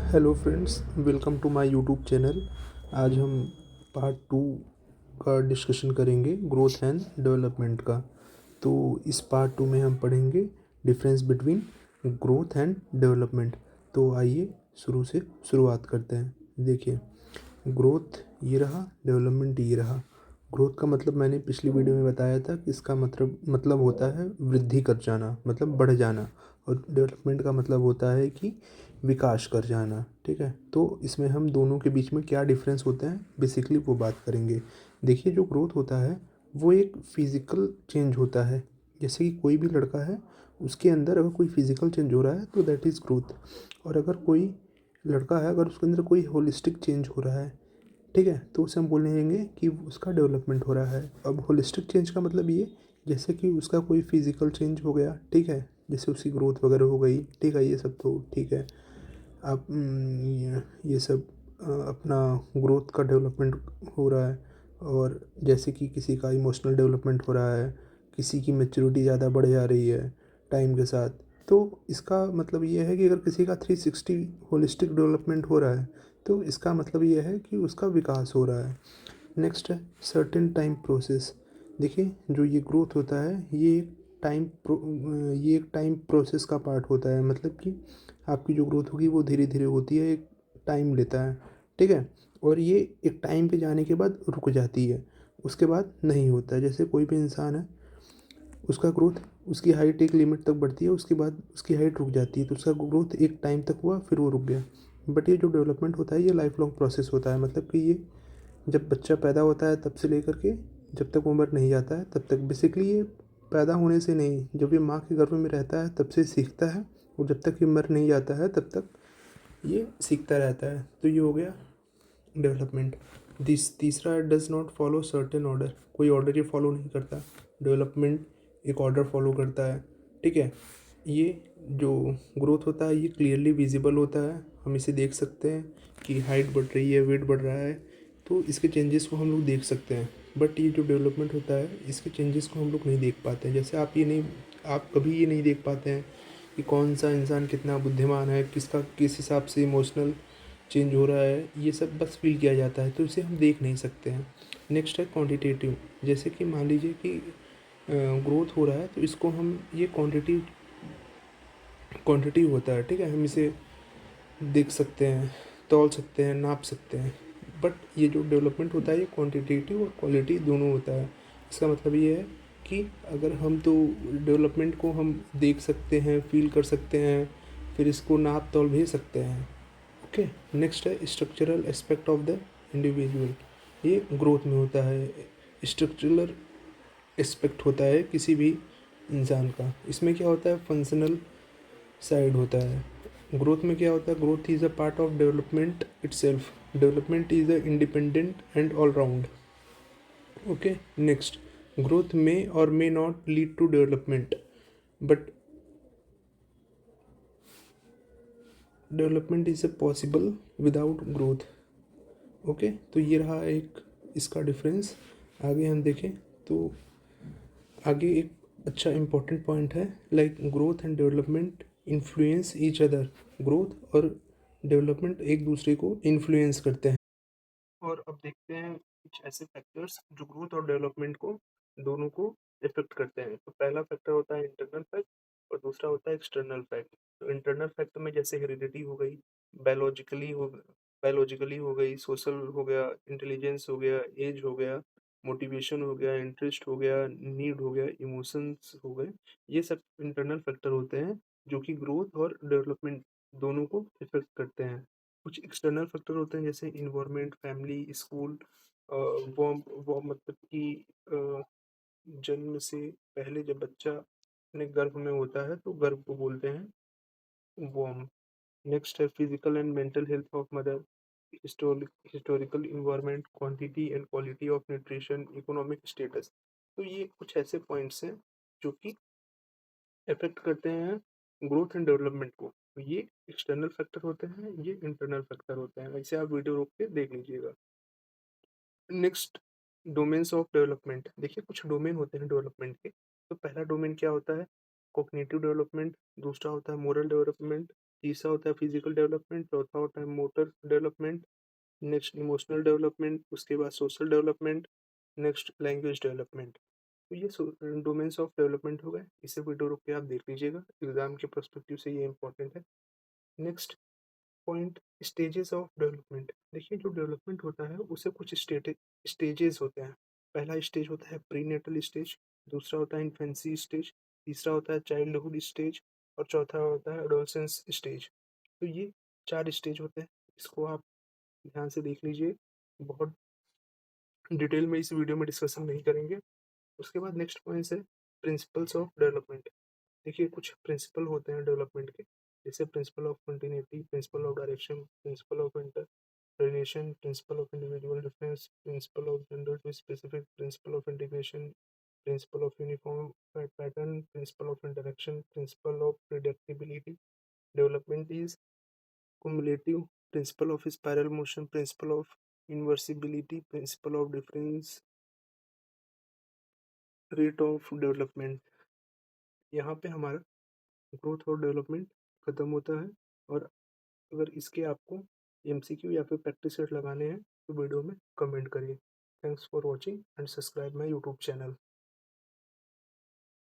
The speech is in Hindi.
Hello friends, welcome to my YouTube channel. आज हम पार्ट 2 का डिस्कशन करेंगे ग्रोथ एंड डेवलपमेंट का। तो इस पार्ट 2 में हम पढ़ेंगे difference between growth and development. तो आइए शुरू से शुरुआत करते हैं। देखिए, ग्रोथ ये रहा, डेवलपमेंट ये रहा। ग्रोथ का मतलब मैंने पिछली वीडियो में बताया था कि इसका मतलब होता है वृद्धि कर जाना, मतलब बढ़ जाना। और डेवलपमेंट का मतलब होता है कि विकास कर जाना। ठीक है, तो इसमें हम दोनों के बीच में क्या डिफरेंस होता है बेसिकली वो बात करेंगे। देखिए, जो ग्रोथ होता है वो एक फिजिकल चेंज होता है। जैसे कि कोई भी लड़का है, उसके अंदर अगर कोई फिजिकल चेंज हो रहा है तो दैट इज़ ग्रोथ। और अगर कोई लड़का है, अगर उसके अंदर कोई होलिस्टिक चेंज हो रहा है, ठीक है, तो उसे हम बोलेंगे कि उसका डेवलपमेंट हो रहा है। अब होलिस्टिक चेंज का मतलब ये, जैसे कि उसका कोई फिजिकल चेंज हो गया, ठीक है, जैसे उसकी ग्रोथ वगैरह हो गई, ठीक है, ये सब तो ठीक है। आप ये सब अपना ग्रोथ का डेवलपमेंट हो रहा है। और जैसे कि किसी का इमोशनल डेवलपमेंट हो रहा है, किसी की मैच्योरिटी ज़्यादा बढ़ जा रही है टाइम के साथ। तो इसका मतलब ये है कि अगर किसी का 360 होलिस्टिक डेवलपमेंट हो रहा है, तो इसका मतलब ये है कि उसका विकास हो रहा है। नेक्स्ट है सर्टेन टाइम प्रोसेस। देखिए, जो ये ग्रोथ होता है ये एक टाइम प्रोसेस का पार्ट होता है। मतलब कि आपकी जो ग्रोथ होगी वो धीरे धीरे होती है, एक टाइम लेता है, ठीक है। और ये एक टाइम पे जाने के बाद रुक जाती है, उसके बाद नहीं होता है। जैसे कोई भी इंसान है, उसका ग्रोथ, उसकी हाइट एक लिमिट तक बढ़ती है, उसके बाद उसकी हाइट रुक जाती है, तो उसका ग्रोथ एक टाइम तक हुआ फिर वो रुक गया। बट ये जो डेवलपमेंट होता है ये लाइफ लॉन्ग प्रोसेस होता है। मतलब कि ये जब बच्चा पैदा होता है तब से लेकर के जब तक वो मर नहीं जाता है तब तक, बेसिकली ये पैदा होने से नहीं, जब ये माँ के गर्भ में रहता है तब से सीखता है, और जब तक ये मर नहीं जाता है तब तक ये सीखता रहता है। तो ये हो गया डेवलपमेंट। तीसरा, does not follow certain order. कोई ऑर्डर ये फॉलो नहीं करता, डेवलपमेंट एक ऑर्डर फॉलो करता है, ठीक है। ये जो ग्रोथ होता है ये क्लियरली विजिबल होता है, हम इसे देख सकते हैं कि हाइट बढ़ रही है, वेट बढ़ रहा है, तो इसके चेंजेस को हम लोग देख सकते हैं। बट ये जो डेवलपमेंट होता है इसके चेंजेस को हम लोग नहीं देख पाते हैं। जैसे आप कभी ये नहीं देख पाते हैं कि कौन सा इंसान कितना बुद्धिमान है, किसका किस हिसाब से इमोशनल चेंज हो रहा है, ये सब बस फील किया जाता है, तो इसे हम देख नहीं सकते हैं। नेक्स्ट है क्वांटिटेटिव। जैसे कि मान लीजिए कि ग्रोथ हो रहा है, तो इसको हम ये क्वांटिटी होता है, ठीक है, हम इसे देख सकते हैं, तौल सकते हैं, नाप सकते हैं। बट ये जो डेवलपमेंट होता है ये क्वांटिटेटिव और क्वालिटी दोनों होता है। इसका मतलब ये है कि अगर हम तो डेवलपमेंट को हम देख सकते हैं, फील कर सकते हैं, फिर इसको नाप तौल भी सकते हैं। ओके। नेक्स्ट है structural aspect of the individual. ये ग्रोथ में होता है। स्ट्रक्चरल एस्पेक्ट होता है किसी भी इंसान का। इसमें क्या होता है, फंक्शनल साइड होता है। ग्रोथ में क्या होता है, growth is a part of development itself. Development is a independent and all round. Okay. Next, growth may और may not lead to development, but development is a possible without growth. Okay, तो ये रहा एक इसका डिफरेंस। आगे हम देखें तो आगे एक अच्छा इम्पोर्टेंट पॉइंट है, like growth and development influence each other. Growth और डेवलपमेंट एक दूसरे को इन्फ्लुएंस करते हैं। और अब देखते हैं कुछ ऐसे फैक्टर्स जो ग्रोथ और डेवलपमेंट को दोनों को इफेक्ट करते हैं। तो पहला फैक्टर होता है इंटरनल फैक्ट, और दूसरा होता है एक्सटर्नल फैक्ट। तो इंटरनल फैक्टर में जैसे हेरिडिटी हो गई, बायोलॉजिकली हो बायोलॉजिकली हो गई, सोशल हो गया, इंटेलिजेंस हो गया, एज हो गया, मोटिवेशन हो गया, इंटरेस्ट हो गया, नीड हो गया, इमोशंस हो गए। ये सब इंटरनल फैक्टर होते हैं जो कि ग्रोथ और डेवलपमेंट दोनों को इफेक्ट करते हैं। कुछ एक्सटर्नल फैक्टर होते हैं जैसे इन्वायरमेंट, फैमिली, स्कूल। वो मतलब कि अ, जन्म से पहले जब बच्चा अपने गर्भ में होता है तो गर्भ को बोलते हैं वॉर्म। नेक्स्ट है physical and mental health of mother, historical environment, quantity and quality of nutrition, economic status. तो ये कुछ ऐसे पॉइंट्स हैं जो कि इफेक्ट करते हैं ग्रोथ एंड डेवलपमेंट को। तो ये एक्सटर्नल फैक्टर होते हैं, ये इंटरनल फैक्टर होते हैं। ऐसे आप वीडियो रोक के देख लीजिएगा। Next, domains of development. देखिए, कुछ डोमेन होते हैं डेवलपमेंट के। तो पहला डोमेन क्या होता है, कॉग्निटिव डेवलपमेंट। दूसरा होता है मोरल डेवलपमेंट। तीसरा होता है फिजिकल डेवलपमेंट, चौथा होता है motor development, next emotional development, उसके बाद social development, next language development. तो ये डोमेन्स ऑफ डेवलपमेंट हो गए। इसे वीडियो रुक के आप देख लीजिएगा, एग्जाम के पर्सपेक्टिव से ये इंपॉर्टेंट है। Next point, stages of development. देखिए जो डेवलपमेंट होता है उसे कुछ स्टेजेस होते हैं। पहला स्टेज होता है प्रीनेटल स्टेज, दूसरा होता है इन्फेंसी स्टेज, तीसरा होता है चाइल्डहुड स्टेज और चौथा होता है एडोलसेंस स्टेज। तो ये 4 स्टेज होते हैं, इसको आप ध्यान से देख लीजिए। बहुत डिटेल में इस वीडियो में डिस्कशन नहीं करेंगे। उसके बाद नेक्स्ट पॉइंट है प्रिंसिपल्स ऑफ डेवलपमेंट। देखिए कुछ प्रिंसिपल होते हैं डेवलपमेंट के, जैसे principle of continuity, principle of direction, principle of interpenetration, principle of individual difference, principle of general to specific, principle of integration, principle of uniform pattern, principle of interaction, principle of predictability. Development is cumulative, principle of spiral motion, principle of inversibility, principle of difference rate of development। यहाँ पे हमारा ग्रोथ और डेवलपमेंट खत्म होता है। और अगर इसके आपको एमसीक्यू या फिर प्रैक्टिस सेट लगाने हैं तो वीडियो में कमेंट करिए। Thanks for watching and subscribe my YouTube channel.